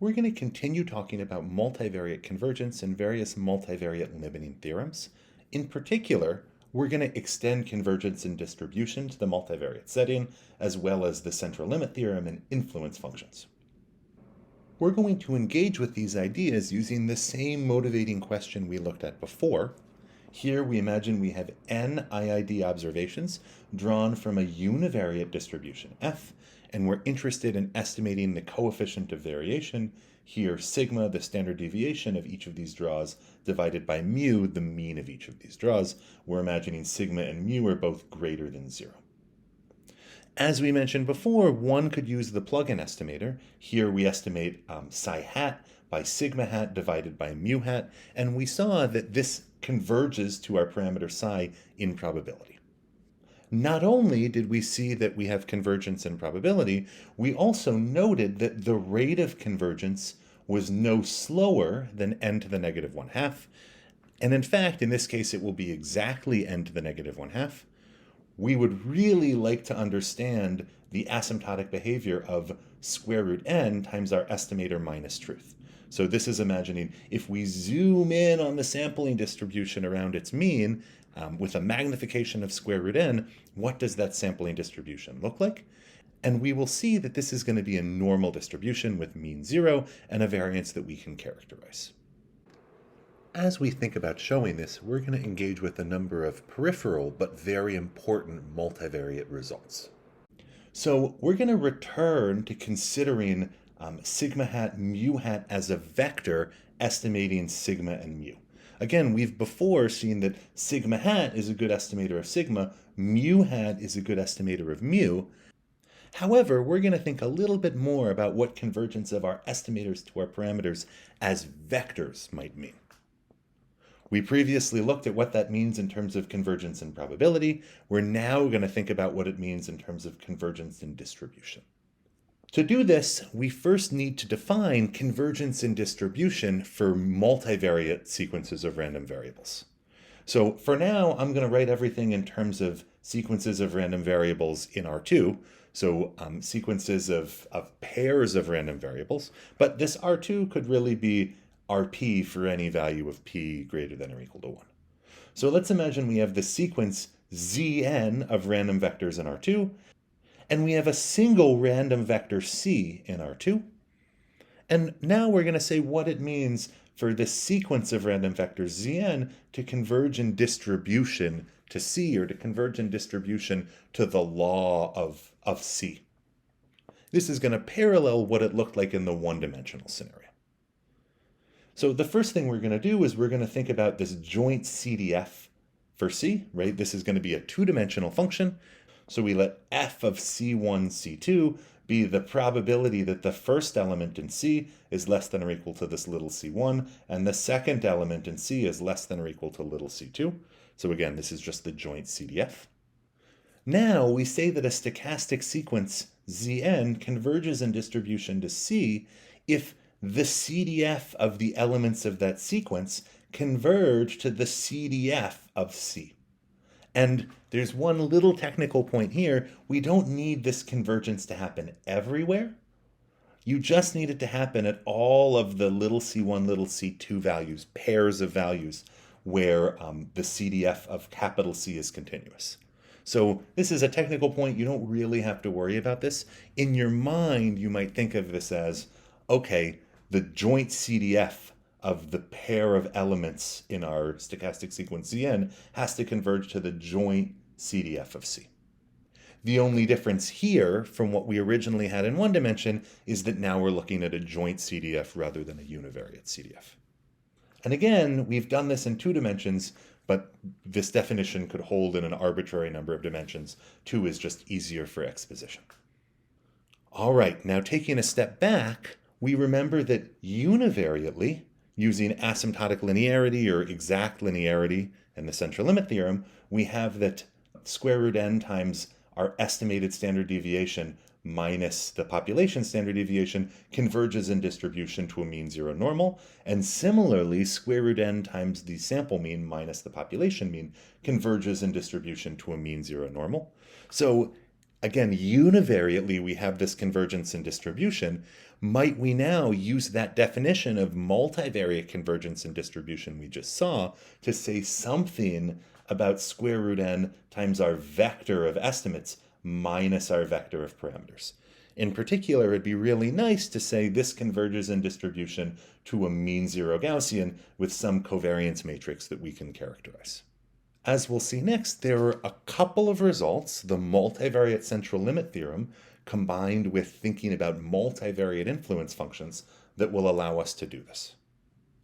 we're going to continue talking about multivariate convergence and various multivariate limiting theorems. In particular, we're going to extend convergence and distribution to the multivariate setting, as well as the central limit theorem and influence functions. We're going to engage with these ideas using the same motivating question we looked at before. Here we imagine we have n IID observations drawn from a univariate distribution f, and we're interested in estimating the coefficient of variation, here sigma, the standard deviation of each of these draws, divided by mu, the mean of each of these draws. We're imagining sigma and mu are both greater than 0. As we mentioned before, one could use the plug-in estimator. Here we estimate psi hat by sigma hat divided by mu hat, and we saw that this converges to our parameter psi in probability. Not only did we see that we have convergence in probability, we also noted that the rate of convergence was no slower than n to the negative 1/2. And in fact, in this case, it will be exactly n to the negative 1/2. We would really like to understand the asymptotic behavior of square root n times our estimator minus truth. So this is imagining if we zoom in on the sampling distribution around its mean with a magnification of square root n, what does that sampling distribution look like? And we will see that this is going to be a normal distribution with mean 0 and a variance that we can characterize. As we think about showing this, we're going to engage with a number of peripheral but very important multivariate results. So we're going to return to considering sigma hat, mu hat as a vector estimating sigma and mu. Again, we've before seen that sigma hat is a good estimator of sigma, mu hat is a good estimator of mu. However, we're going to think a little bit more about what convergence of our estimators to our parameters as vectors might mean. We previously looked at what that means in terms of convergence and probability. We're now going to think about what it means in terms of convergence and distribution. To do this, we first need to define convergence and distribution for multivariate sequences of random variables. So for now, I'm going to write everything in terms of sequences of random variables in R2, so sequences of pairs of random variables, but this R2 could really be Rp for any value of p greater than or equal to 1. So let's imagine we have the sequence Zn of random vectors in R2, and we have a single random vector C in R2. And now we're going to say what it means for this sequence of random vectors Zn to converge in distribution to C, or to converge in distribution to the law of C. This is going to parallel what it looked like in the one-dimensional scenario. So the first thing we're going to do is we're going to think about this joint CDF for C, right? This is going to be a two-dimensional function. So we let f of C1, C2 be the probability that the first element in C is less than or equal to this little c1, and the second element in C is less than or equal to little c2. So again, this is just the joint CDF. Now we say that a stochastic sequence Zn converges in distribution to C if the CDF of the elements of that sequence converge to the CDF of C. And there's one little technical point here. We don't need this convergence to happen everywhere. You just need it to happen at all of the little c1, little c2 values, pairs of values, where the CDF of capital C is continuous. So this is a technical point. You don't really have to worry about this. In your mind, you might think of this as, okay, the joint CDF of the pair of elements in our stochastic sequence Zn has to converge to the joint CDF of C. The only difference here from what we originally had in one dimension is that now we're looking at a joint CDF rather than a univariate CDF. And again, we've done this in 2 dimensions, but this definition could hold in an arbitrary number of dimensions. 2 is just easier for exposition. All right, now taking a step back, we remember that univariately, using asymptotic linearity or exact linearity and the central limit theorem, we have that square root n times our estimated standard deviation minus the population standard deviation converges in distribution to a mean 0 normal. And similarly, square root n times the sample mean minus the population mean converges in distribution to a mean 0 normal. So Again, univariately, we have this convergence and distribution. Might we now use that definition of multivariate convergence and distribution we just saw to say something about square root n times our vector of estimates minus our vector of parameters? In particular, it'd be really nice to say this converges in distribution to a mean zero Gaussian with some covariance matrix that we can characterize. As we'll see next, there are a couple of results, the multivariate central limit theorem combined with thinking about multivariate influence functions, that will allow us to do this.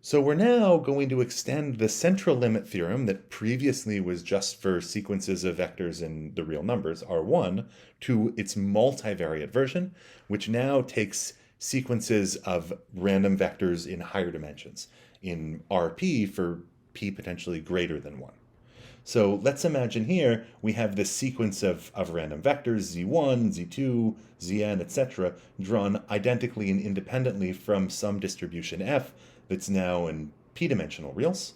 So we're now going to extend the central limit theorem that previously was just for sequences of vectors in the real numbers, R1, to its multivariate version, which now takes sequences of random vectors in higher dimensions, in Rp for p potentially greater than 1. So let's imagine here we have this sequence of random vectors, z1, z2, zn, etc., drawn identically and independently from some distribution f that's now in p-dimensional reals.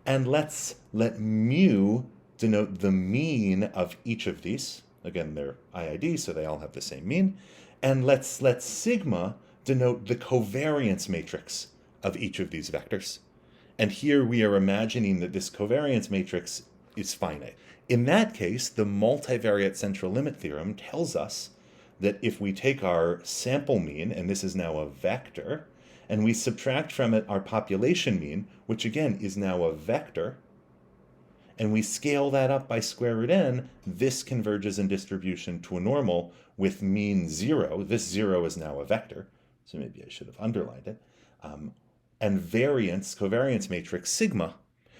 And let's let mu denote the mean of each of these. Again, they're IID, so they all have the same mean. And let's let sigma denote the covariance matrix of each of these vectors. And here we are imagining that this covariance matrix is finite. In that case, the multivariate central limit theorem tells us that if we take our sample mean, and this is now a vector, and we subtract from it our population mean, which again is now a vector, and we scale that up by square root n, this converges in distribution to a normal with mean 0. This 0 is now a vector, so maybe I should have underlined it. And covariance matrix sigma.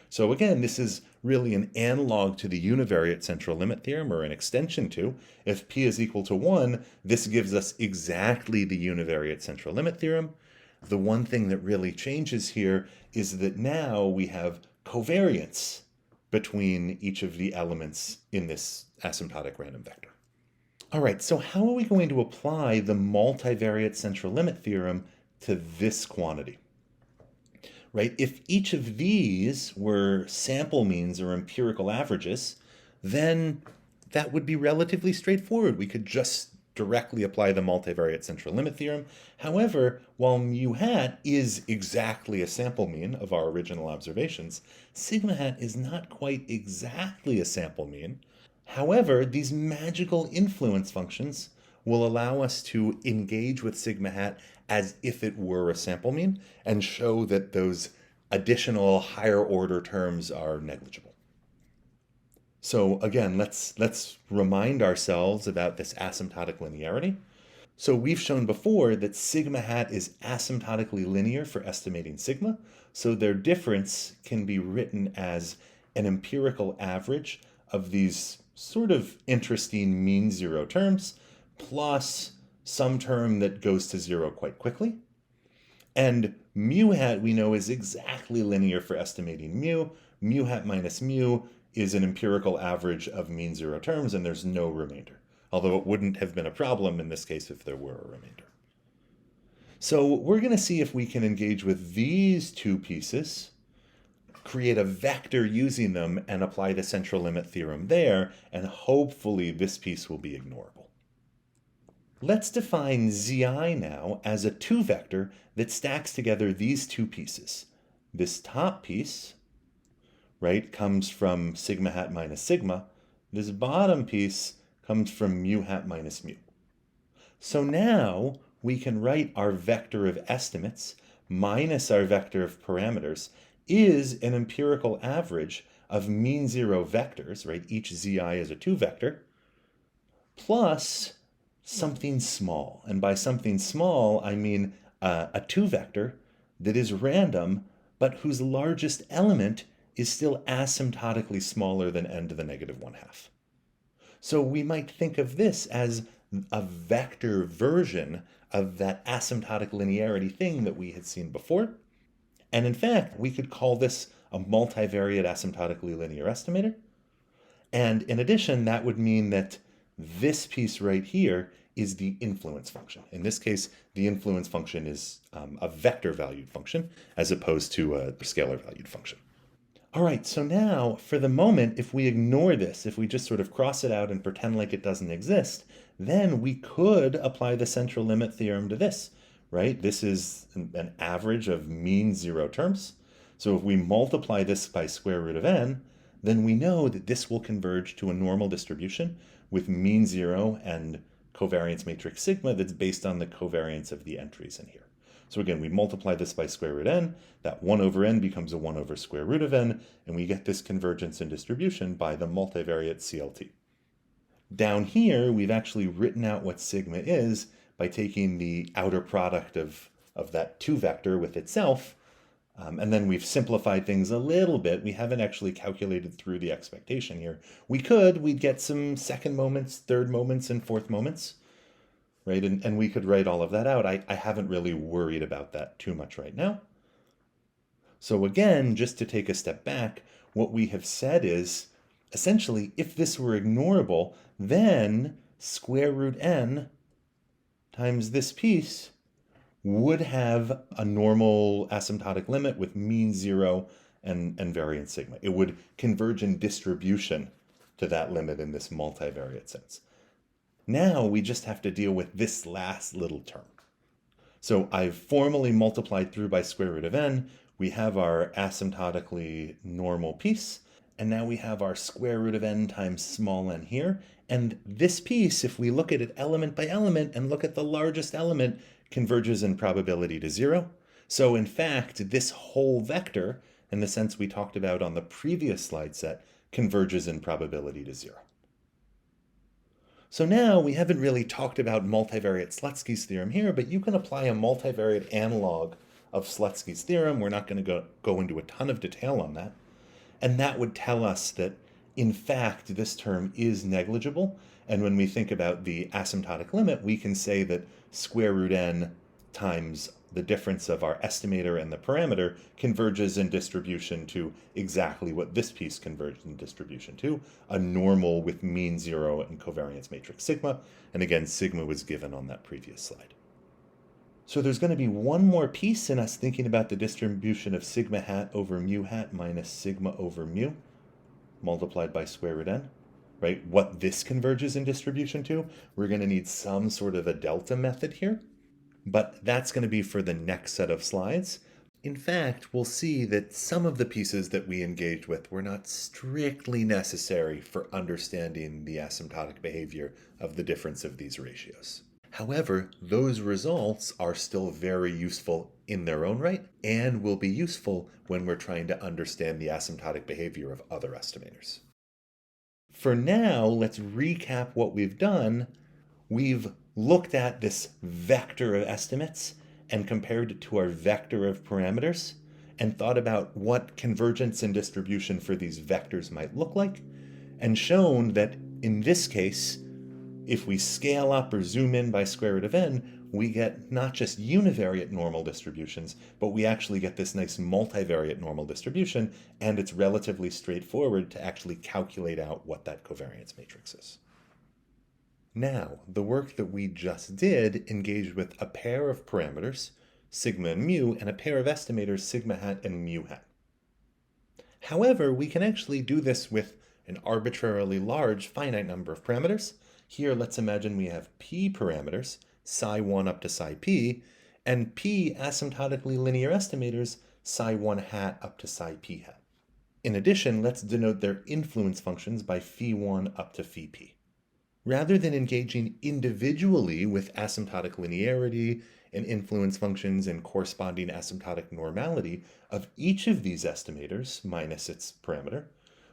So again, this is really an analog to the univariate central limit theorem, or an extension to. If p is equal to 1, this gives us exactly the univariate central limit theorem. The one thing that really changes here is that now we have covariance between each of the elements in this asymptotic random vector. All right, so how are we going to apply the multivariate central limit theorem to this quantity? Right? If each of these were sample means or empirical averages, then that would be relatively straightforward. We could just directly apply the multivariate central limit theorem. However, while mu hat is exactly a sample mean of our original observations, sigma hat is not quite exactly a sample mean. However, these magical influence functions will allow us to engage with sigma hat as if it were a sample mean and show that those additional higher order terms are negligible. So again, let's remind ourselves about this asymptotic linearity. So we've shown before that sigma hat is asymptotically linear for estimating sigma. So their difference can be written as an empirical average of these sort of interesting mean zero terms plus some term that goes to zero quite quickly. And mu hat we know is exactly linear for estimating mu. Mu hat minus mu is an empirical average of mean zero terms, and there's no remainder. Although it wouldn't have been a problem in this case if there were a remainder. So we're going to see if we can engage with these two pieces, create a vector using them, and apply the central limit theorem there, and hopefully this piece will be ignorable. Let's define zi now as a two-vector that stacks together these two pieces. This top piece, right, comes from sigma hat minus sigma. This bottom piece comes from mu hat minus mu. So now we can write our vector of estimates minus our vector of parameters is an empirical average of mean zero vectors, right? Each zi is a two-vector, plus something small. And by something small, I mean a two-vector that is random, but whose largest element is still asymptotically smaller than n to the negative 1/2. So we might think of this as a vector version of that asymptotic linearity thing that we had seen before. And in fact, we could call this a multivariate asymptotically linear estimator. And in addition, that would mean that this piece right here is the influence function. In this case, the influence function is a vector valued function as opposed to a scalar valued function. All right, so now for the moment, if we ignore this, if we just sort of cross it out and pretend like it doesn't exist, then we could apply the central limit theorem to this, right? This is an average of mean zero terms. So if we multiply this by square root of n, then we know that this will converge to a normal distribution with mean zero and covariance matrix sigma that's based on the covariance of the entries in here. So again, we multiply this by square root n, that 1 over n becomes a 1 over square root of n, and we get this convergence and distribution by the multivariate CLT. Down here, we've actually written out what sigma is by taking the outer product of that 2 vector with itself, and then we've simplified things a little bit. We haven't actually calculated through the expectation here. We'd get some second moments, third moments, and fourth moments. Right? And we could write all of that out. I haven't really worried about that too much right now. So again, just to take a step back, what we have said is, essentially, if this were ignorable, then square root n times this piece would have a normal asymptotic limit with mean zero and variance sigma. It would converge in distribution to that limit in this multivariate sense. Now we just have to deal with this last little term. So I've formally multiplied through by square root of n. We have our asymptotically normal piece. And now we have our square root of n times small n here. And this piece, if we look at it element by element and look at the largest element, converges in probability to 0. So in fact, this whole vector, in the sense we talked about on the previous slide set, converges in probability to 0. So now we haven't really talked about multivariate Slutsky's theorem here, but you can apply a multivariate analog of Slutsky's theorem. We're not going to go into a ton of detail on that. And that would tell us that, in fact, this term is negligible. And when we think about the asymptotic limit, we can say that square root n times the difference of our estimator and the parameter converges in distribution to exactly what this piece converged in distribution to, a normal with mean zero and covariance matrix sigma. And again, sigma was given on that previous slide. So there's going to be one more piece in us thinking about the distribution of sigma hat over mu hat minus sigma over mu multiplied by square root n, right? What this converges in distribution to, we're going to need some sort of a delta method here. But that's going to be for the next set of slides. In fact, we'll see that some of the pieces that we engaged with were not strictly necessary for understanding the asymptotic behavior of the difference of these ratios. However, those results are still very useful in their own right and will be useful when we're trying to understand the asymptotic behavior of other estimators. For now, let's recap what we've done. We've looked at this vector of estimates and compared it to our vector of parameters and thought about what convergence and distribution for these vectors might look like, and shown that in this case, if we scale up or zoom in by square root of n, we get not just univariate normal distributions, but we actually get this nice multivariate normal distribution, and it's relatively straightforward to actually calculate out what that covariance matrix is. Now, the work that we just did engaged with a pair of parameters, sigma and mu, and a pair of estimators, sigma hat and mu hat. However, we can actually do this with an arbitrarily large finite number of parameters. Here, let's imagine we have p parameters, psi1 up to psi p, and p asymptotically linear estimators, psi1 hat up to psi p hat. In addition, let's denote their influence functions by phi1 up to phi p. Rather than engaging individually with asymptotic linearity and influence functions and corresponding asymptotic normality of each of these estimators minus its parameter,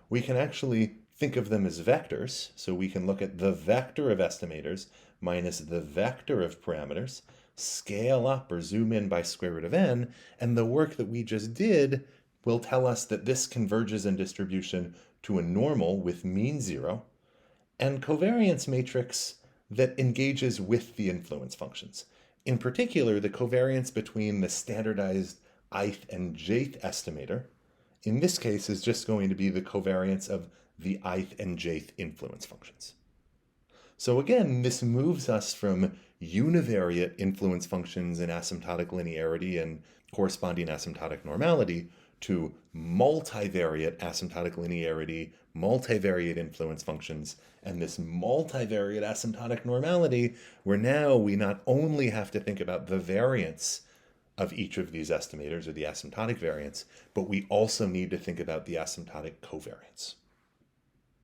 we can actually think of them as vectors. So we can look at the vector of estimators minus the vector of parameters, scale up or zoom in by square root of n, and the work that we just did will tell us that this converges in distribution to a normal with mean zero, and covariance matrix that engages with the influence functions. In particular, the covariance between the standardized ith and jth estimator, in this case, is just going to be the covariance of the ith and jth influence functions. So again, this moves us from univariate influence functions and asymptotic linearity and corresponding asymptotic normality to multivariate asymptotic linearity, multivariate influence functions, and this multivariate asymptotic normality, where now we not only have to think about the variance of each of these estimators, or the asymptotic variance, but we also need to think about the asymptotic covariance.